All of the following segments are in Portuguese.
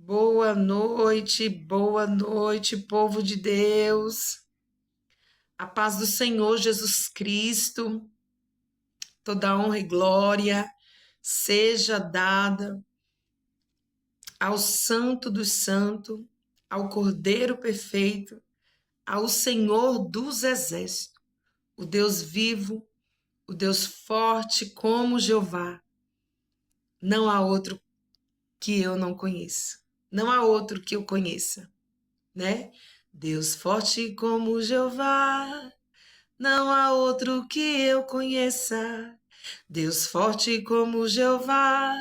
Boa noite, povo de Deus. A paz do Senhor Jesus Cristo, toda honra e glória seja dada ao Santo dos Santos, ao Cordeiro Perfeito, ao Senhor dos Exércitos, o Deus vivo, o Deus forte como Jeová. Não há outro que eu não conheça, não há outro que eu conheça, né? Deus forte como Jeová, não há outro que eu conheça. Deus forte como Jeová,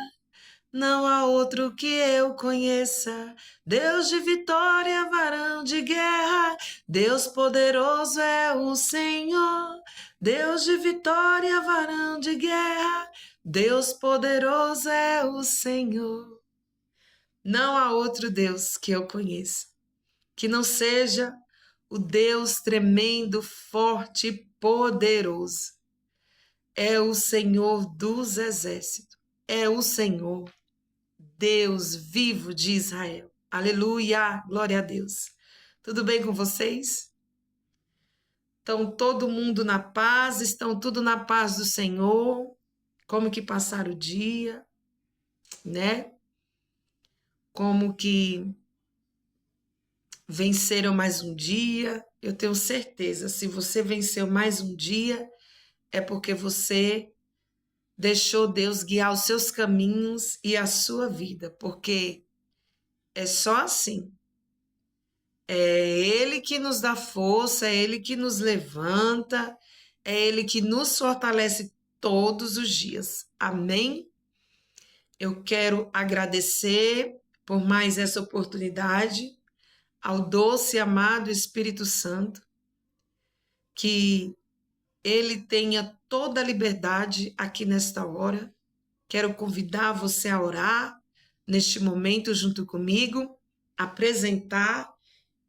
não há outro que eu conheça. Deus de vitória, varão de guerra, Deus poderoso é o Senhor. Deus de vitória, varão de guerra, Deus poderoso é o Senhor. Não há outro Deus que eu conheça, que não seja o Deus tremendo, forte e poderoso. É o Senhor dos exércitos, é o Senhor, Deus vivo de Israel. Aleluia, glória a Deus. Tudo bem com vocês? Estão todo mundo na paz? Estão tudo na paz do Senhor? Como que passaram o dia, né? Como que venceram mais um dia? Eu tenho certeza, se você venceu mais um dia, é porque você deixou Deus guiar os seus caminhos e a sua vida, porque é só assim. É Ele que nos dá força, é Ele que nos levanta, é Ele que nos fortalece todos os dias. Amém? Eu quero agradecer por mais essa oportunidade ao doce e amado Espírito Santo, que Ele tenha toda a liberdade aqui nesta hora. Quero convidar você a orar neste momento junto comigo, apresentar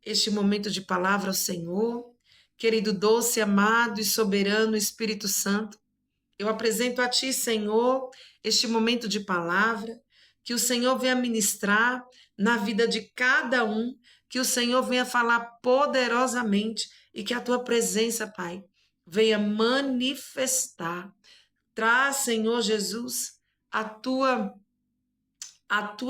este momento de palavra ao Senhor. Querido, doce, amado e soberano Espírito Santo, eu apresento a Ti, Senhor, este momento de palavra, que o Senhor venha ministrar na vida de cada um, que o Senhor venha falar poderosamente e que a Tua presença, Pai, venha manifestar. Traz, Senhor Jesus, a tua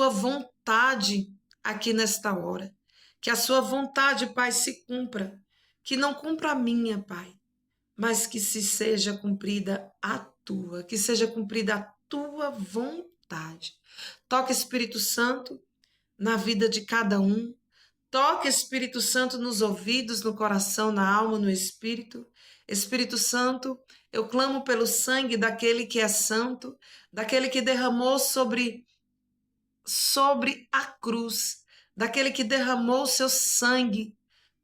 vontade aqui nesta hora. Que a sua vontade, Pai, se cumpra. Que não cumpra a minha, Pai, mas que se seja cumprida a tua, que seja cumprida a tua vontade. Toca, Espírito Santo, na vida de cada um. Toca, Espírito Santo, nos ouvidos, no coração, na alma, no espírito. Espírito Santo, eu clamo pelo sangue daquele que é santo, daquele que derramou sobre a cruz, daquele que derramou seu sangue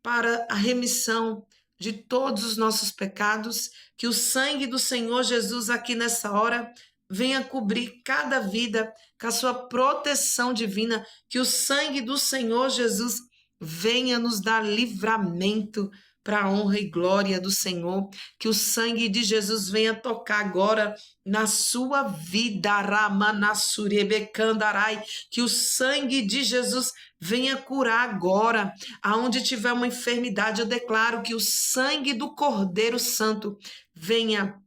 para a remissão de todos os nossos pecados, que o sangue do Senhor Jesus aqui nessa hora venha cobrir cada vida com a sua proteção divina, que o sangue do Senhor Jesus venha nos dar livramento para a honra e glória do Senhor, que o sangue de Jesus venha tocar agora na sua vida, Ramanassurebecandarai, que o sangue de Jesus venha curar agora, aonde tiver uma enfermidade, eu declaro que o sangue do Cordeiro Santo venha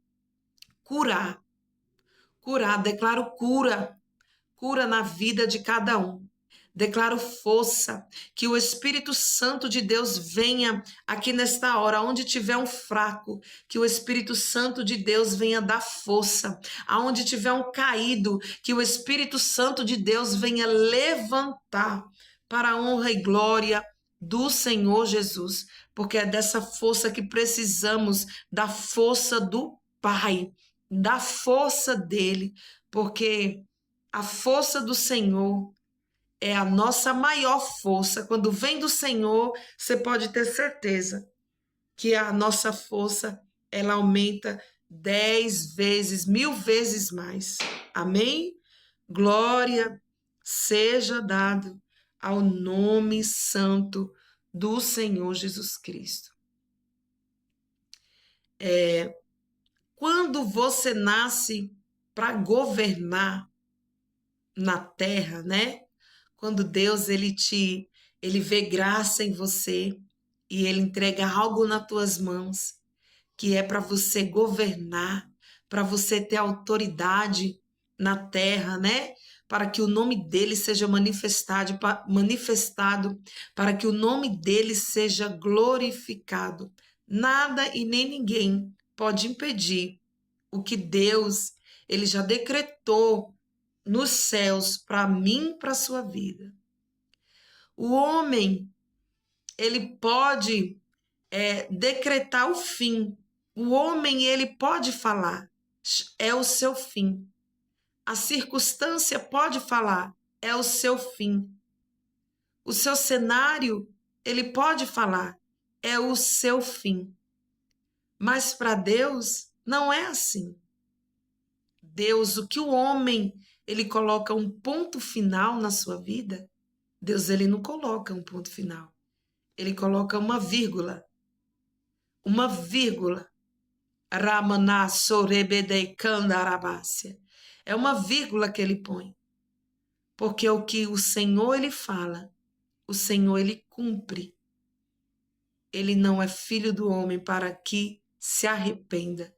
curar, declaro cura na vida de cada um. Declaro força, que o Espírito Santo de Deus venha aqui nesta hora, onde tiver um fraco, que o Espírito Santo de Deus venha dar força, aonde tiver um caído, que o Espírito Santo de Deus venha levantar para a honra e glória do Senhor Jesus, porque é dessa força que precisamos, da força do Pai, da força dele, porque a força do Senhor é a nossa maior força. Quando vem do Senhor, você pode ter certeza que a nossa força, ela aumenta 10 vezes, 1000 vezes mais. Amém? Glória seja dado ao nome santo do Senhor Jesus Cristo. Quando você nasce para governar na terra, né? Quando Deus ele vê graça em você e ele entrega algo nas tuas mãos, que é para você governar, para você ter autoridade na terra, né? Para que o nome dele seja manifestado, para que o nome dele seja glorificado. Nada e nem ninguém pode impedir o que Deus ele já decretou nos céus para mim, para a sua vida. O homem, ele pode decretar o fim. O homem, ele pode falar, é o seu fim. A circunstância pode falar, é o seu fim. O seu cenário, ele pode falar, é o seu fim. Mas para Deus, não é assim. Deus, o que o homem, ele coloca um ponto final na sua vida, Deus, ele não coloca um ponto final. Ele coloca uma vírgula. Uma vírgula. Ramana sorebedei kandarabácia. É uma vírgula que ele põe. Porque o que o Senhor ele fala, o Senhor ele cumpre. Ele não é filho do homem para que se arrependa,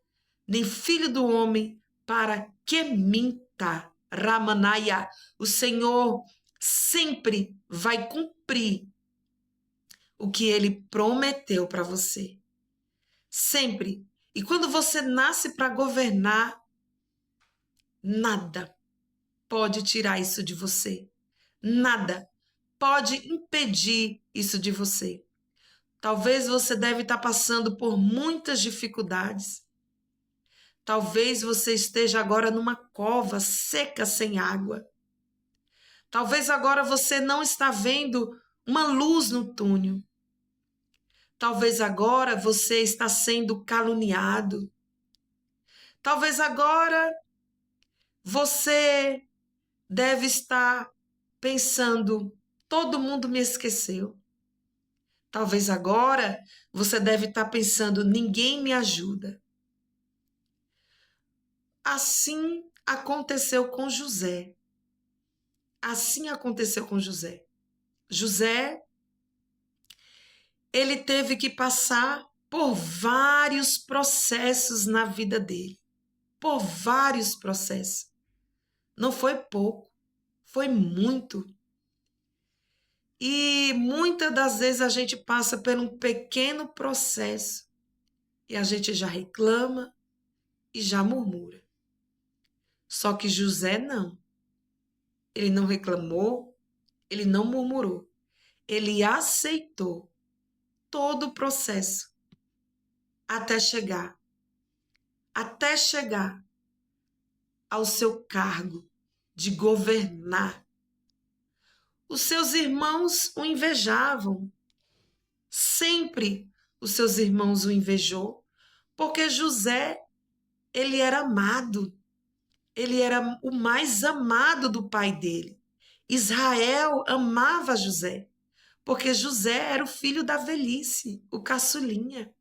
nem filho do homem para que minta. Ramanaya, o Senhor sempre vai cumprir o que ele prometeu para você. Sempre. E quando você nasce para governar, nada pode tirar isso de você. Nada pode impedir isso de você. Talvez você deve estar passando por muitas dificuldades. Talvez você esteja agora numa cova seca sem água. Talvez agora você não está vendo uma luz no túnel. Talvez agora você está sendo caluniado. Talvez agora você deve estar pensando, todo mundo me esqueceu. Talvez agora você deve estar pensando, ninguém me ajuda. Assim aconteceu com José. Assim aconteceu com José. José, ele teve que passar por vários processos na vida dele. Por vários processos. Não foi pouco, foi muito. E muitas das vezes a gente passa por um pequeno processo e a gente já reclama e já murmura. Só que José não. Ele não reclamou, ele não murmurou. Ele aceitou todo o processo até chegar ao seu cargo de governar. Os seus irmãos o invejavam. Sempre os seus irmãos o invejou, porque José, ele era amado. Ele era o mais amado do pai dele. Israel amava José, porque José era o filho da velhice, o caçulinha.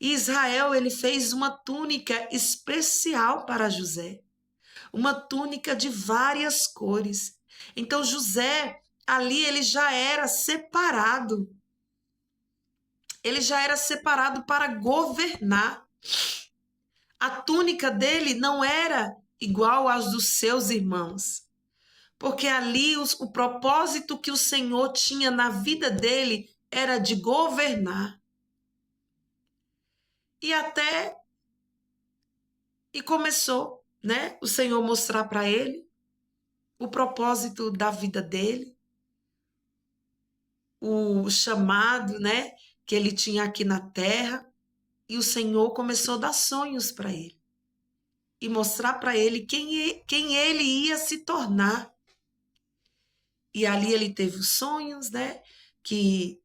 E Israel, ele fez uma túnica especial para José, uma túnica de várias cores. Então José, ali ele já era separado. Ele já era separado para governar. A túnica dele não era igual às dos seus irmãos, porque ali o propósito que o Senhor tinha na vida dele era de governar. E começou, né, o Senhor mostrar para ele o propósito da vida dele, o chamado, né, que ele tinha aqui na terra, e o Senhor começou a dar sonhos para ele e mostrar para ele quem ele ia se tornar. E ali ele teve os sonhos, né, que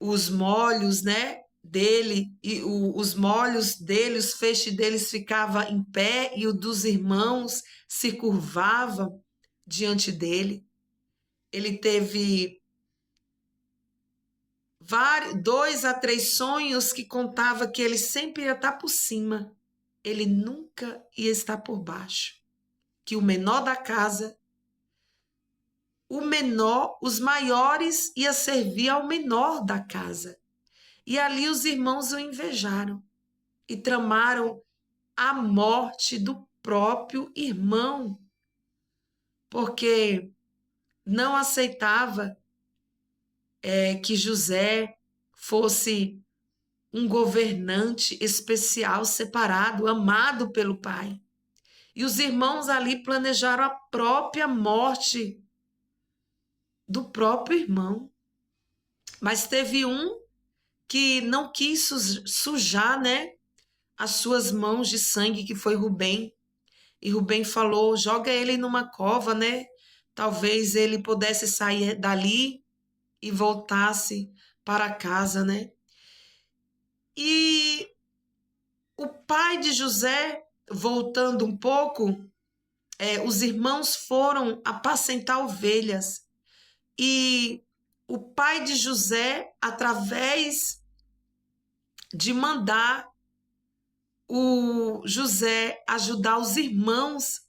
os molhos, né, dele e os molhos dele, os feixes deles ficava em pé e o dos irmãos se curvava diante dele. Ele teve 2 a 3 sonhos que contava que ele sempre ia estar por cima, ele nunca ia estar por baixo, que o menor da casa o menor, os maiores ia servir ao menor da casa. E ali os irmãos o invejaram e tramaram a morte do próprio irmão, porque não aceitava que José fosse um governante especial, separado, amado pelo pai. E os irmãos ali planejaram a própria morte do próprio irmão. Mas teve um que não quis sujar, né, as suas mãos de sangue, que foi Rubem. E Rubem falou: joga ele numa cova, né? Talvez ele pudesse sair dali e voltasse para casa, né? E o pai de José, voltando um pouco, os irmãos foram apacentar ovelhas. E o pai de José, através de mandar o José ajudar os irmãos,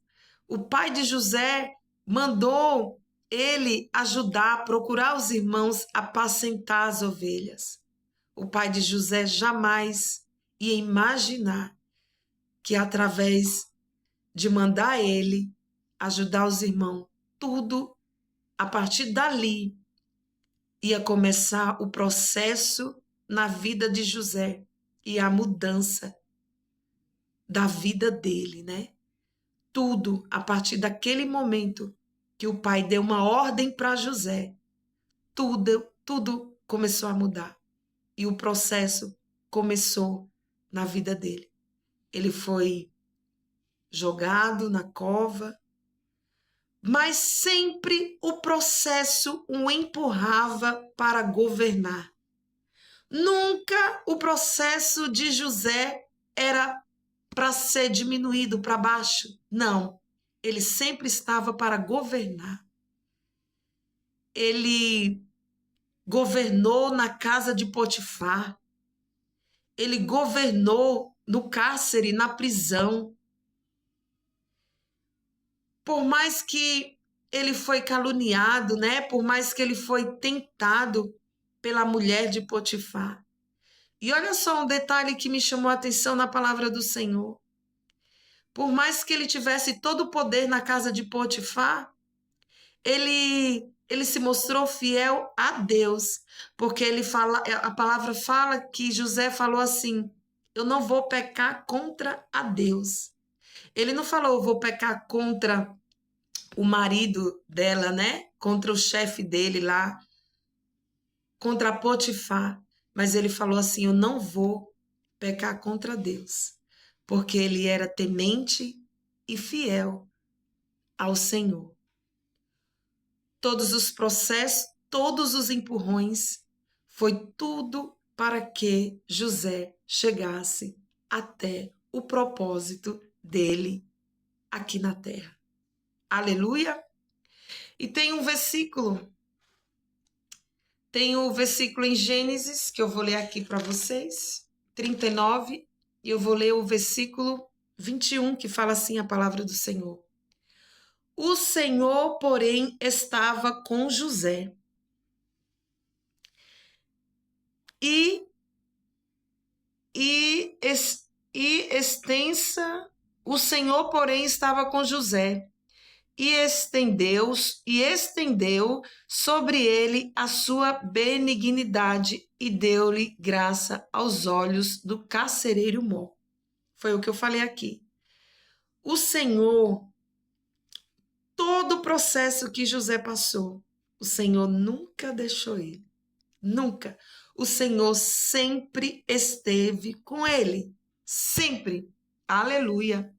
o pai de José mandou ele ajudar, procurar os irmãos, apacentar as ovelhas. O pai de José jamais ia imaginar que através de mandar ele ajudar os irmãos, tudo, a partir dali, ia começar o processo na vida de José e a mudança da vida dele, né? Tudo, a partir daquele momento que o pai deu uma ordem para José, tudo começou a mudar. E o processo começou na vida dele. Ele foi jogado na cova, mas sempre o processo o empurrava para governar. Nunca o processo de José era para ser diminuído para baixo. Não, ele sempre estava para governar. Ele governou na casa de Potifar. Ele governou no cárcere, na prisão. Por mais que ele foi caluniado, né? Por mais que ele foi tentado pela mulher de Potifar. E olha só um detalhe que me chamou a atenção na palavra do Senhor. Por mais que ele tivesse todo o poder na casa de Potifar, ele se mostrou fiel a Deus, porque a palavra fala que José falou assim: eu não vou pecar contra a Deus. Ele não falou: eu vou pecar contra o marido dela, né? Contra o chefe dele lá, contra Potifar. Mas ele falou assim: eu não vou pecar contra Deus, porque ele era temente e fiel ao Senhor. Todos os processos, todos os empurrões, foi tudo para que José chegasse até o propósito dele aqui na terra. Aleluia! E tem um versículo em Gênesis, que eu vou ler aqui para vocês, 39, e eu vou ler o versículo 21, que fala assim a palavra do Senhor. O Senhor, porém, estava com José. O Senhor, porém, estava com José. E estendeu sobre ele a sua benignidade e deu-lhe graça aos olhos do carcereiro mor. Foi o que eu falei aqui. O Senhor, todo o processo que José passou, o Senhor nunca deixou ele. Nunca. O Senhor sempre esteve com ele. Sempre. Aleluia.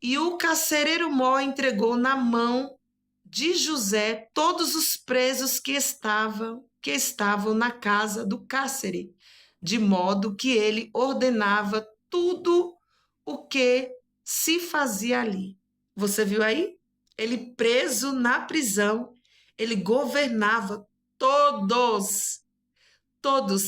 E o carcereiro mor entregou na mão de José todos os presos que estavam na casa do cárcere, de modo que ele ordenava tudo o que se fazia ali. Você viu aí? Ele preso na prisão, ele governava todos.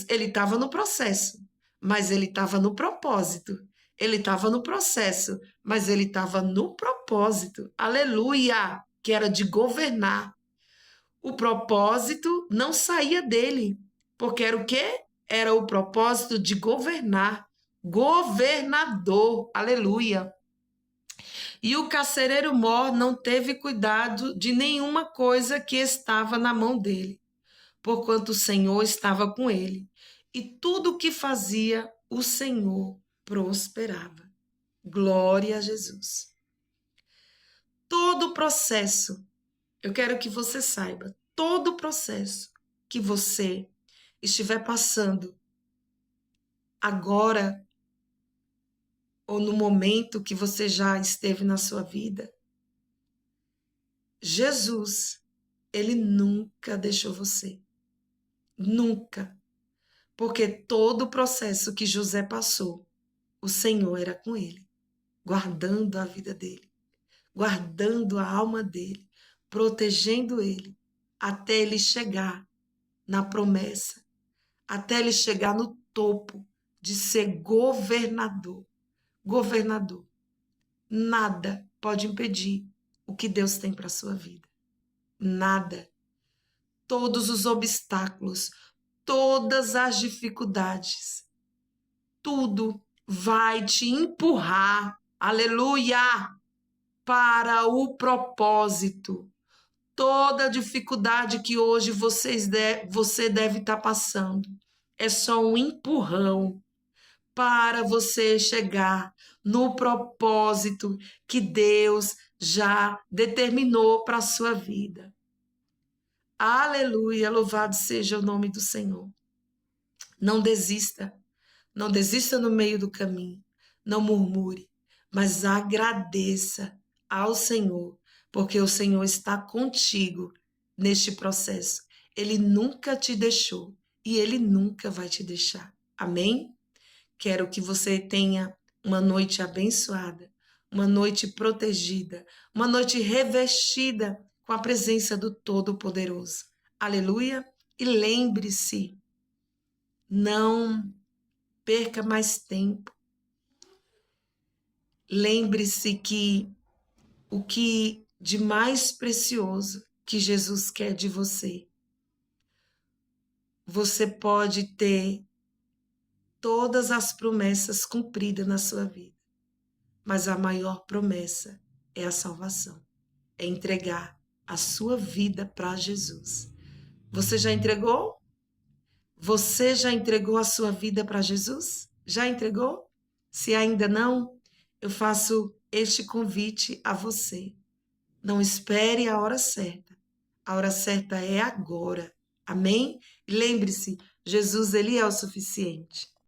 Ele estava no processo, mas ele estava no propósito. Ele estava no processo, mas ele estava no propósito. Aleluia! Que era de governar. o propósito não saía dele, porque era o quê? Era o propósito de governar. Governador, aleluia. E o carcereiro mor não teve cuidado de nenhuma coisa que estava na mão dele, porquanto o Senhor estava com ele. E tudo o que fazia, o Senhor prosperava. Glória a Jesus. Todo o processo, eu quero que você saiba, todo o processo que você estiver passando agora, ou no momento que você já esteve na sua vida, Jesus, ele nunca deixou você. Nunca. Porque todo o processo que José passou, o Senhor era com ele, guardando a vida dele, guardando a alma dele, protegendo ele, até ele chegar na promessa, até ele chegar no topo de ser governador. Governador. Nada pode impedir o que Deus tem para a sua vida. Nada. Todos os obstáculos, todas as dificuldades, tudo vai te empurrar, aleluia, para o propósito. Toda dificuldade que hoje você deve estar passando é só um empurrão para você chegar no propósito que Deus já determinou para a sua vida. Aleluia, louvado seja o nome do Senhor. Não desista, não desista no meio do caminho, não murmure, mas agradeça ao Senhor, porque o Senhor está contigo neste processo. Ele nunca te deixou e ele nunca vai te deixar. Amém? Quero que você tenha uma noite abençoada, uma noite protegida, uma noite revestida com a presença do Todo-Poderoso. Aleluia! E lembre-se, não perca mais tempo. Lembre-se que o que de mais precioso que Jesus quer de você, você pode ter todas as promessas cumpridas na sua vida, mas a maior promessa é a salvação, é entregar a sua vida para Jesus. Você já entregou? Você já entregou a sua vida para Jesus? Já entregou? Se ainda não, eu faço este convite a você. Não espere a hora certa. A hora certa é agora. Amém? E lembre-se, Jesus, ele é o suficiente.